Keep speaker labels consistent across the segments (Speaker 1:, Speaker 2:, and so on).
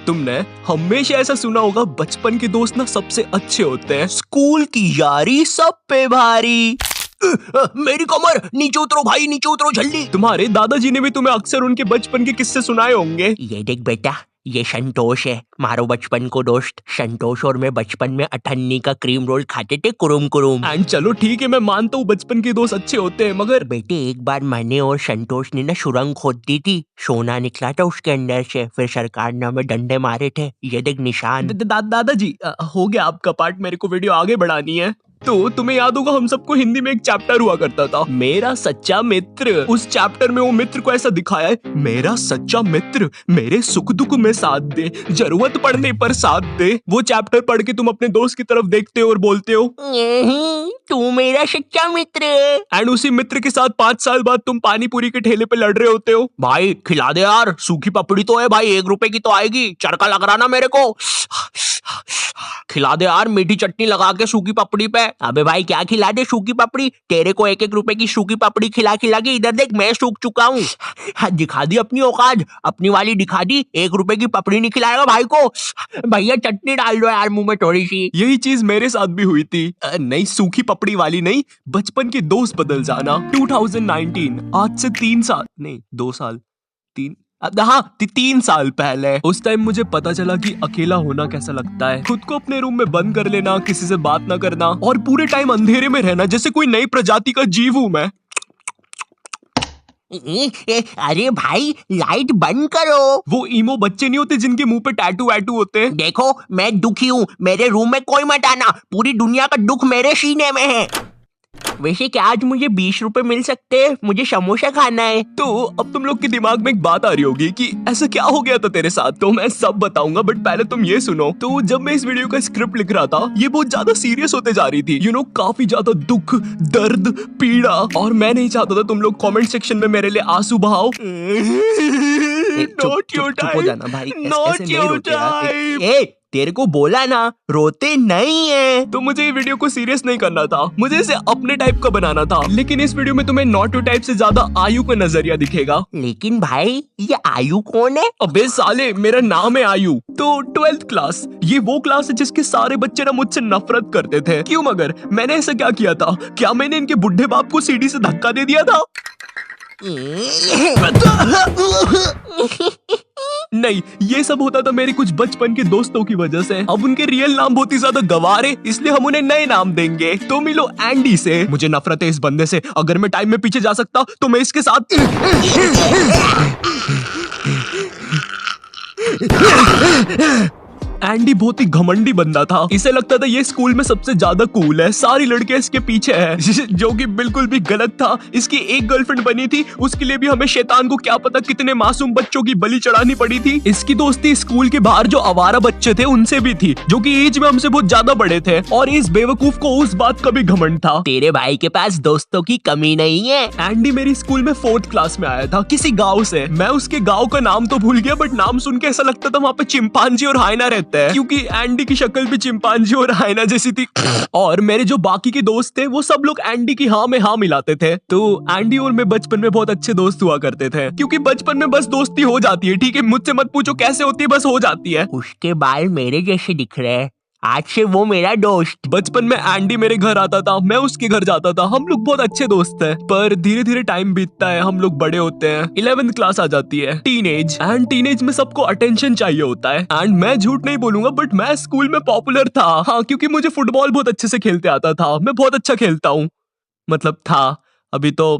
Speaker 1: तुमने हमेशा ऐसा सुना होगा, बचपन के दोस्त ना सबसे अच्छे होते हैं, स्कूल की यारी सब पे भारी। मेरी कमर, नीचे उतरो भाई, नीचे उतरो जल्दी। तुम्हारे दादाजी ने भी तुम्हें अक्सर उनके बचपन के किस्से सुनाए होंगे।
Speaker 2: ये देख बेटा, ये संतोष है, मारो बचपन को दोस्त। संतोष और मैं बचपन में अठन्नी का क्रीम रोल खाते थे, कुरुम कुरुम।
Speaker 1: एंड चलो ठीक है, मैं मानता हूँ बचपन के दोस्त अच्छे होते हैं, मगर
Speaker 2: बेटे एक बार मैंने और संतोष ने ना सुरंग खोद दी थी, सोना निकला था उसके अंदर से, फिर सरकार ने हमें डंडे मारे थे। ये देख निशान।
Speaker 1: दादाजी हो गया आपका पार्ट, मेरे को वीडियो आगे बढ़ानी है। तो तुम्हें याद होगा हम सबको हिंदी में एक चैप्टर हुआ करता था, मेरा सच्चा मित्र। उस चैप्टर में वो मित्र को ऐसा दिखाया है, मेरा सच्चा मित्र मेरे सुख दुख में साथ दे, जरूरत पड़ने पर साथ दे। वो चैप्टर पढ़ के तुम अपने दोस्त की तरफ देखते हो और बोलते हो
Speaker 2: तू मेरा सच्चा मित्र है।
Speaker 1: एंड उसी मित्र के साथ 5 साल बाद तुम पानी पूरी के ठेले पे लड़ रहे होते हो।
Speaker 2: भाई खिला दे यार, सूखी पपड़ी तो है भाई, 1 रुपए की तो आएगी, चरका लग रहा ना मेरे को। खिला दे यार, मीठी चटनी लगा के सूखी पपड़ी पे। अबे भाई क्या खिला दे सूखी पपड़ी, तेरे को 1-1 रुपए की सूखी पपड़ी खिला खिला के इधर देख मैं सूख चुका हूँ। दिखा दी अपनी औकात, अपनी वाली दिखा दी। 1 रुपए की पपड़ी नहीं खिलाएगा भाई को। भैया चटनी डाल दो यार मुंह में थोड़ी सी।
Speaker 1: यही चीज मेरे साथ भी हुई थी। नहीं सूखी पपड़ी वाली नहीं, बचपन के दोस्त बदल जाना। 2019, आज से 3 साल नहीं 2 साल 3 3 साल पहले, उस टाइम मुझे पता चला कि अकेला होना कैसा लगता है। खुद को अपने रूम में बंद कर लेना, किसी से बात ना करना और पूरे टाइम अंधेरे में रहना, जैसे कोई नई प्रजाति का जीव हूँ मैं।
Speaker 2: अरे भाई लाइट बंद करो।
Speaker 1: वो ईमो बच्चे नहीं होते जिनके मुंह पे टैटू वैटू होते हैं।
Speaker 2: देखो मैं दुखी हूँ, मेरे रूम में कोई मत आना, पूरी दुनिया का दुख मेरे सीने में है। वैसे क्या आज मुझे 20 रुपए मिल सकते हैं, मुझे समोसा खाना है।
Speaker 1: तो अब तुम लोग के दिमाग में एक बात आ रही होगी कि ऐसा क्या हो गया था तेरे साथ, तो मैं सब बताऊंगा, बट पहले तुम ये सुनो। तो जब मैं इस वीडियो का स्क्रिप्ट लिख रहा था, ये बहुत ज्यादा सीरियस होते जा रही थी, काफी ज्यादा दुख, दर्द, पीड़ा, और मैं नहीं चाहता था तुम लोग कमेंट सेक्शन में मेरे लिए आंसू बहाओ।
Speaker 2: चुप हो जाना भाई, ऐसे नहीं रोते यार। तेरे को बोला ना रोते नहीं है।
Speaker 1: तो मुझे ये वीडियो को सीरियस नहीं करना था, मुझे इसे अपने टाइप का बनाना था, लेकिन इस वीडियो में तुम्हें नॉटू टाइप से ज्यादा आयु का नजरिया दिखेगा।
Speaker 2: लेकिन भाई ये आयु कौन है?
Speaker 1: अबे साले मेरा नाम है आयु। तो 12th क्लास, ये वो क्लास है जिसके सारे बच्चे ना मुझसे नफरत करते थे। क्यों मगर मैंने ऐसा क्या किया था? क्या मैंने इनके बुढ़े बाप को सीढ़ी से धक्का दे दिया था? नहीं, ये सब होता था मेरे कुछ बचपन के दोस्तों की वजह से। अब उनके रियल नाम बहुत ही ज्यादा गवारे, इसलिए हम उन्हें नए नाम देंगे। तो मिलो एंडी से। मुझे नफरत है इस बंदे से, अगर मैं टाइम में पीछे जा सकता तो मैं इसके साथ एंडी बहुत ही घमंडी बंदा था, इसे लगता था ये स्कूल में सबसे ज्यादा कूल है, सारी लड़कियां इसके पीछे है, जो कि बिल्कुल भी गलत था। इसकी एक गर्लफ्रेंड बनी थी, उसके लिए भी हमें शैतान को क्या पता कितने मासूम बच्चों की बलि चढ़ानी पड़ी थी। इसकी दोस्ती स्कूल के बाहर जो आवारा बच्चे थे उनसे भी थी, जो कि एज में हमसे बहुत ज्यादा बड़े थे, और इस बेवकूफ को उस बात का भी घमंड था।
Speaker 2: तेरे भाई के पास दोस्तों की कमी नहीं है।
Speaker 1: एंडी मेरी स्कूल में 4th क्लास में आया था, किसी गाँव से। मैं उसके गाँव का नाम तो भूल गया, बट नाम सुन के ऐसा लगता था वहाँ पे चिंपांजी और हाइना रहते हैं, क्योंकि एंडी की शक्ल भी चिंपांजी और हाइना जैसी थी। और मेरे जो बाकी के दोस्त थे वो सब लोग एंडी की हाँ में हाँ मिलाते थे। तो एंडी और मैं बचपन में बहुत अच्छे दोस्त हुआ करते थे, क्योंकि बचपन में बस दोस्ती हो जाती है, ठीक है, मुझसे मत पूछो कैसे होती है, बस हो जाती है।
Speaker 2: उसके बाल मेरे जैसे दिख रहे हैं, आज से वो मेरा दोस्त।
Speaker 1: बचपन में एंडी मेरे घर आता था, मैं उसके घर जाता था, हम लोग बहुत अच्छे दोस्त हैं। पर धीरे धीरे टाइम बीतता है, हम लोग बड़े होते हैं, 11th क्लास आ जाती है, टीनेज। एंड टीनेज में सबको अटेंशन चाहिए होता है। एंड मैं झूठ नहीं बोलूंगा, बट मैं स्कूल में पॉपुलर था, हाँ, क्योंकि मुझे फुटबॉल बहुत अच्छे से खेलते आता था। मैं बहुत अच्छा खेलता हूँ, मतलब था, अभी तो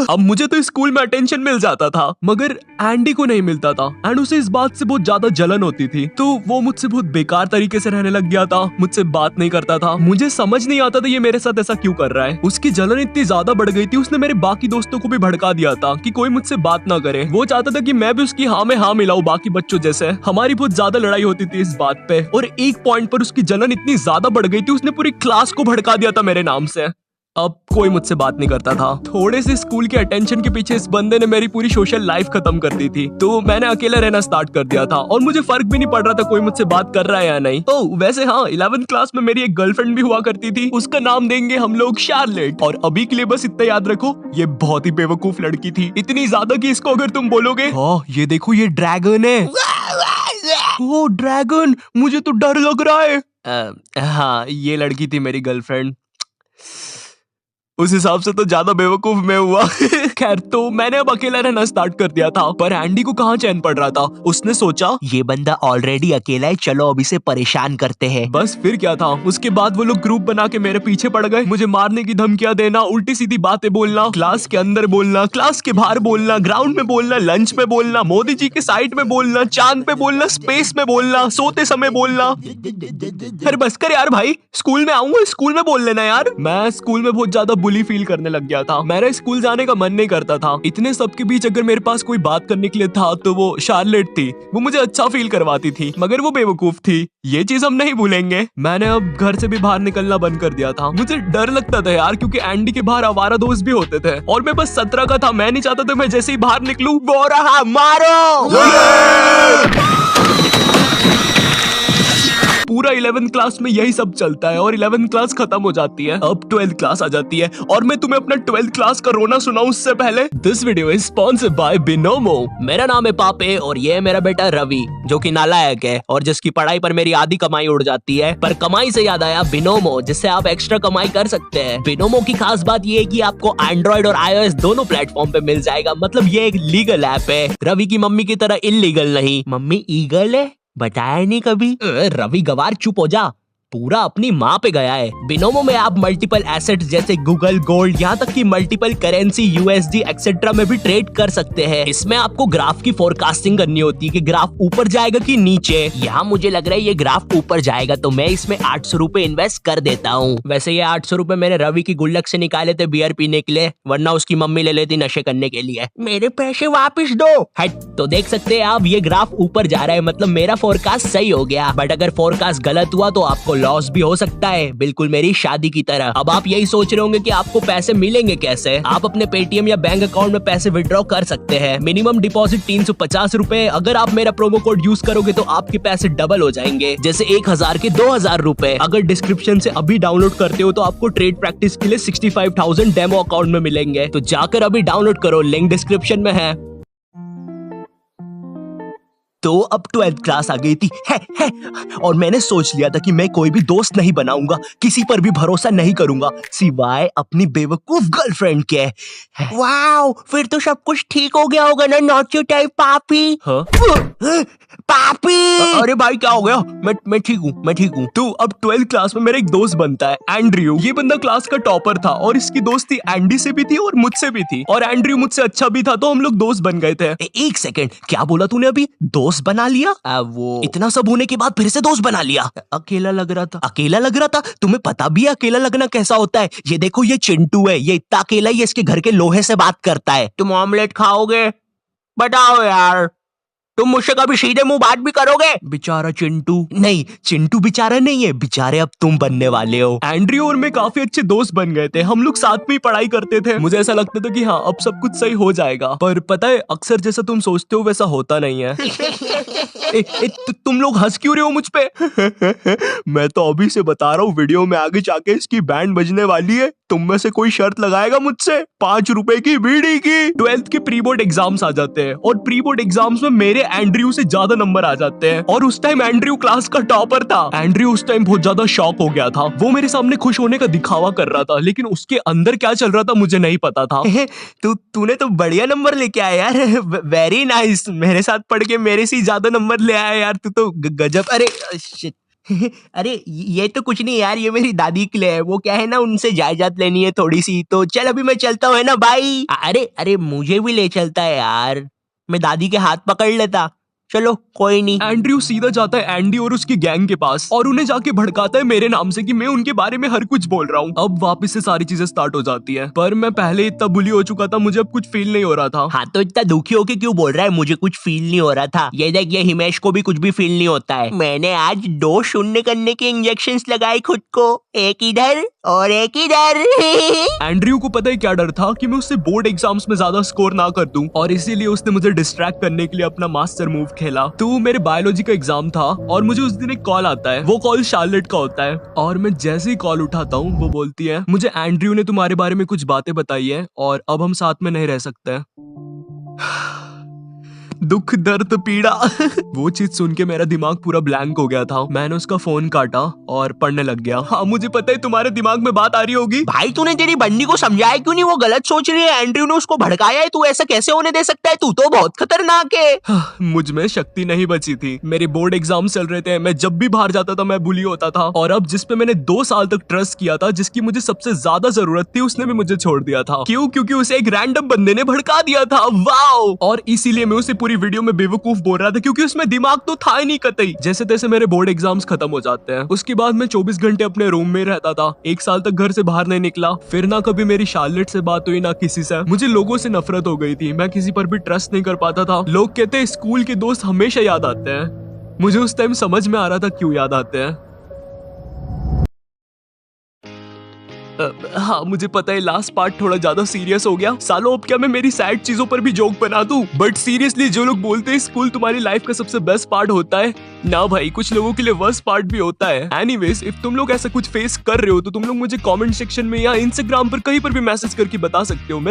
Speaker 1: अब मुझे तो स्कूल में अटेंशन मिल जाता था, मगर एंडी को नहीं मिलता था। एंड उसे इस बात से बहुत ज्यादा जलन होती थी, तो वो मुझसे बहुत बेकार तरीके से रहने लग गया था, मुझसे बात नहीं करता था। मुझे समझ नहीं आता था ये मेरे साथ ऐसा क्यों कर रहा है। उसकी जलन इतनी ज्यादा बढ़ गई थी, उसने मेरे बाकी दोस्तों को भी भड़का दिया था कि कोई मुझसे बात ना करे। वो चाहता था कि मैं भी उसकी हाँ में हाँ मिलाऊं बाकी बच्चों जैसे। हमारी बहुत ज्यादा लड़ाई होती थी इस बात पे, और एक पॉइंट पर उसकी जलन इतनी ज्यादा बढ़ गई थी, उसने पूरी क्लास को भड़का दिया था मेरे नाम से। अब कोई मुझसे बात नहीं करता था। थोड़े से स्कूल के अटेंशन के पीछे इस बंदे ने मेरी पूरी सोशल लाइफ खत्म कर दी थी, तो मैंने अकेला रहना स्टार्ट कर दिया था और मुझे फर्क भी नहीं पड़ रहा था कोई मुझसे बात कर रहा है या नहीं। ओह वैसे हाँ, 11th क्लास में मेरी एक गर्लफ्रेंड भी हुआ करती थी, उसका नाम देंगे हम लोग शार्लेट। और अभी के लिए बस इतना याद रखो, ये बहुत ही बेवकूफ लड़की थी, इतनी ज्यादा कि इसको अगर तुम बोलोगे हाँ ये देखो ये ड्रैगन है, ओ ड्रैगन, मुझे तो डर लग रहा है। हाँ ये लड़की थी मेरी गर्लफ्रेंड। उस हिसाब से तो ज्यादा बेवकूफ मैं हुआ। खैर तो मैंने अब अकेला रहना स्टार्ट कर दिया था, पर एंडी को कहाँ चैन पड़ रहा था। उसने सोचा
Speaker 2: ये बंदा ऑलरेडी अकेला है, चलो अब इसे परेशान करते हैं।
Speaker 1: बस फिर क्या था, उसके बाद वो लोग ग्रुप बना के मेरे पीछे पड़ गए, मुझे मारने की धमकियां देना, उल्टी सीधी बातें बोलना, क्लास के अंदर बोलना, क्लास के बाहर बोलना, ग्राउंड में बोलना, लंच में बोलना, मोदी जी के साइड में बोलना, चांद पे बोलना, स्पेस में बोलना, सोते समय बोलना। अरे बस कर यार भाई, स्कूल में आऊंगा, स्कूल में बोल लेना यार। मैं स्कूल में बहुत ज्यादा बुली फील करने लग गया था, मेरा स्कूल जाने का मन नहीं करता था। इतने सबके बीच अगर मेरे पास कोई बात करने के लिए था तो वो शार्लेट थी, वो मुझे अच्छा फील करवाती थी, मगर वो बेवकूफ थी, ये चीज हम नहीं भूलेंगे। मैंने अब घर से भी बाहर निकलना बंद कर दिया था, मुझे डर लगता था यार, क्योंकि एंडी के बाहर आवारा दोस्त भी होते थे और मैं बस 17 का था। मैं नहीं चाहता था मैं जैसे ही बाहर निकलूं वो रहा मारो। पूरा 11th क्लास में यही सब चलता है और 11th क्लास खत्म हो जाती है, अब 12th क्लास आ जाती है और मैं तुम्हें अपना 12th क्लास का रोना सुनाऊं उससे पहले this video is sponsored by Binomo.
Speaker 2: मेरा नाम है पापे और ये है मेरा बेटा रवि, जो कि नालायक है और जिसकी पढ़ाई पर मेरी आधी कमाई उड़ जाती है। पर कमाई से याद आया बिनोमो, जिससे आप एक्स्ट्रा कमाई कर सकते हैं। बिनोमो की खास बात ये है कि आपको एंड्रॉइड और iOS दोनों प्लेटफॉर्म पे मिल जाएगा, मतलब ये एक लीगल ऐप है, रवि की मम्मी की तरह इलीगल नहीं। मम्मी ईगल है, बताया नहीं कभी। रवि गवार चुप हो जा, पूरा अपनी माँ पे गया है। बिनोमो में आप मल्टीपल एसेट्स जैसे गूगल, गोल्ड, यहाँ तक कि मल्टीपल करेंसी, यूएसडी एक्सेट्रा में भी ट्रेड कर सकते हैं। इसमें आपको ग्राफ की फोरकास्टिंग करनी होती है कि ग्राफ ऊपर जाएगा कि नीचे। यहाँ मुझे लग रहा है ये ग्राफ ऊपर जाएगा, तो मैं इसमें 800 रुपए इन्वेस्ट कर देता हूँ। वैसे ये 800 रुपए मैंने रवि की गुल्लक से निकाले थे बियर पीने के लिए, वरना उसकी मम्मी ले लेती नशे करने के लिए। मेरे पैसे वापिस दो। हट, तो देख सकते हैं आप, ये ग्राफ ऊपर जा रहा है, मतलब मेरा फोरकास्ट सही हो गया। बट अगर फोरकास्ट गलत हुआ तो आपको लॉस भी हो सकता है, बिल्कुल मेरी शादी की तरह। अब आप यही सोच रहे होंगे कि आपको पैसे मिलेंगे कैसे। आप अपने पेटीएम या बैंक अकाउंट में पैसे विड्रॉ कर सकते हैं। मिनिमम डिपॉजिट 350 रुपए। अगर आप मेरा प्रोमो कोड यूज करोगे तो आपके पैसे डबल हो जाएंगे, जैसे 1000 के 2000 रुपए। अगर डिस्क्रिप्शन से अभी डाउनलोड करते हो तो आपको ट्रेड प्रैक्टिस के लिए 65,000 डेमो अकाउंट में मिलेंगे, तो जाकर अभी डाउनलोड करो, लिंक डिस्क्रिप्शन में है। तो अब 12th क्लास आ गई थी है, और मैंने सोच लिया था कि मैं कोई भी दोस्त नहीं बनाऊंगा, किसी पर भी भरोसा नहीं करूंगा सिवाय अपनी बेवकूफ गर्लफ्रेंड के। वाओ, फिर तो सब कुछ ठीक हो गया होगा ना, नॉट योर टाइप पापी। हाँ? पापी।
Speaker 1: अरे भाई क्या हो गया? मैं ठीक हूँ, मैं ठीक हूँ। तो अब 12th क्लास में मेरा एक दोस्त बनता है एंड्रयू। ये बंदा क्लास का टॉपर था और इसकी दोस्ती एंडी से भी थी और मुझसे भी थी, और एंड्रयू मुझसे अच्छा भी था, तो हम लोग दोस्त बन गए थे।
Speaker 2: एक सेकंड, क्या बोला तूने अभी? दोस्त बना लिया? वो इतना सब होने के बाद फिर से दोस्त बना लिया?
Speaker 1: अकेला लग रहा था।
Speaker 2: अकेला लग रहा था? तुम्हें पता भी है अकेला लगना कैसा होता है? ये देखो, ये चिंटू है, ये इतना अकेला ही इसके घर के लोहे से बात करता है। तुम ऑमलेट खाओगे? बताओ यार, तुम मुझसे कभी सीधे मुंह बात भी करोगे?
Speaker 1: बेचारा चिंटू।
Speaker 2: नहीं, चिंटू बेचारा नहीं है, बेचारे अब तुम बनने वाले हो।
Speaker 1: एंड्रयू और मैं काफी अच्छे दोस्त बन गए थे, हम लोग साथ में ही पढ़ाई करते थे। मुझे ऐसा लगता था कि हाँ अब सब कुछ सही हो जाएगा, पर पता है अक्सर जैसा तुम सोचते हो वैसा होता नहीं है। तुम लोग हंस क्यों रहे हो मुझ पे? मैं तो अभी से बता रहा हूँ, वीडियो में आगे जाके इसकी बैंड बजने वाली है। तुम में से कोई शर्त लगाएगा मुझसे 5 रुपए की बीड़ी की? 12th के प्री बोर्ड एग्जाम्स आ जाते हैं और प्री बोर्ड एग्जाम्स में मेरे एंड्रयू से ज्यादा नंबर आ जाते हैं, और उस टाइम एंड्रयू क्लास का टॉपर था। एंड्रयू उस टाइम बहुत ज्यादा शॉक हो गया था, वो मेरे सामने खुश होने का दिखावा कर रहा था, लेकिन उसके अंदर क्या चल रहा था मुझे नहीं पता था।
Speaker 2: तूने तो बढ़िया नंबर लेके आया यार, वेरी नाइस। मेरे साथ पढ़ के मेरे से ज्यादा नंबर ले आया यार, तू तो गजब। अरे शिट। अरे ये तो कुछ नहीं यार, ये मेरी दादी के लिए है, वो क्या है ना, उनसे जायदाद लेनी है थोड़ी सी, तो चल अभी मैं चलता हूँ, है ना भाई। अरे मुझे भी ले चलता है यार, मैं दादी के हाथ पकड़ लेता। चलो कोई नहीं।
Speaker 1: एंड्रयू सीधा जाता है एंडी और उसकी गैंग के पास और उन्हें जाके भड़काता है मेरे नाम से कि मैं उनके बारे में हर कुछ बोल रहा हूँ। अब वापस से सारी चीजें स्टार्ट हो जाती है, पर मैं पहले इतना बुली हो चुका था, मुझे अब कुछ फील नहीं हो रहा था।
Speaker 2: हाँ तो इतना दुखी होके क्यों बोल रहा है मुझे कुछ फील नहीं हो रहा था? ये देख, ये हिमेश को भी कुछ भी फील नहीं होता है। मैंने आज 2 शून्य करने के इंजेक्शंस लगाए खुद को, एक इधर और एक इधर।
Speaker 1: एंड्रयू को पता है क्या डर था कि मैं उससे बोर्ड एग्जाम्स में ज्यादा स्कोर ना कर दूं, और इसीलिए उसने मुझे डिस्ट्रैक्ट करने के लिए अपना मास्टर मूव खेला। तो मेरे बायोलॉजी का एग्जाम था और मुझे उस दिन एक कॉल आता है। वो कॉल शार्लेट का होता है और मैं जैसे ही कॉल उठाता हूँ वो बोलती है, मुझे एंड्रयू ने तुम्हारे बारे में कुछ बातें बताई है और अब हम साथ में नहीं रह सकते। दुख दर्द पीड़ा वो चीज सुन के मेरा दिमाग पूरा ब्लैंक हो गया था। मैंने उसका फोन काटा और पढ़ने लग गया। हाँ मुझे पता है तुम्हारे दिमाग में बात आ रही होगी।
Speaker 2: भाई तूने तेरी बंदी को समझाया क्यों नहीं? वो गलत सोच रही है, एंड्रयू ने उसको भड़काया है, तू ऐसा कैसे होने दे सकता है? तू तो बहुत खतरनाक है।
Speaker 1: मुझ में शक्ति नहीं बची थी। मेरे बोर्ड एग्जाम चल रहे थे, मैं जब भी बाहर जाता था मैं बुली होता था, और अब जिस पे मैंने 2 साल तक ट्रस्ट किया था, जिसकी मुझे सबसे ज्यादा जरूरत थी, उसने भी मुझे छोड़ दिया था। क्यों? क्योंकि उसे एक रैंडम बंदे ने भड़का दिया था। वाओ! और इसीलिए मैं उसे पूरी वीडियो में बेवकूफ बोल रहा था, क्योंकि उसमें दिमाग तो था ही नहीं कतई। जैसे तैसे मेरे बोर्ड एग्जाम्स खत्म हो जाते हैं। उसके बाद मैं 24 घंटे अपने रूम में रहता था। 1 साल तक घर से बाहर नहीं निकला। फिर ना कभी मेरी शार्लेट से बात हुई, ना किसी से। मुझे लोगों से नफरत हो गई थी, मैं किसी पर भी ट्रस्ट नहीं कर पाता था। लोग कहते हैं स्कूल के दोस्त हमेशा याद आते हैं। मुझे उस टाइम समझ में आ रहा था क्यों याद आते हैं। हाँ मुझे पता है लास्ट पार्ट थोड़ा ज्यादा सीरियस हो गया। सालों अब क्या मैं मेरी सैड चीजों पर भी जोक बना दूं? बट सीरियसली जो लोग बोलते हैं स्कूल तुम्हारी लाइफ का सबसे बेस्ट पार्ट होता है, ना भाई, कुछ लोगों के लिए वर्स्ट पार्ट भी होता है। एनीवेज, इफ तुम लोग ऐसा कुछ फेस कर रहे हो तो तुम लोग मुझे कमेंट सेक्शन में या इंस्टाग्राम पर कहीं पर भी मैसेज करके बता सकते हो। मैं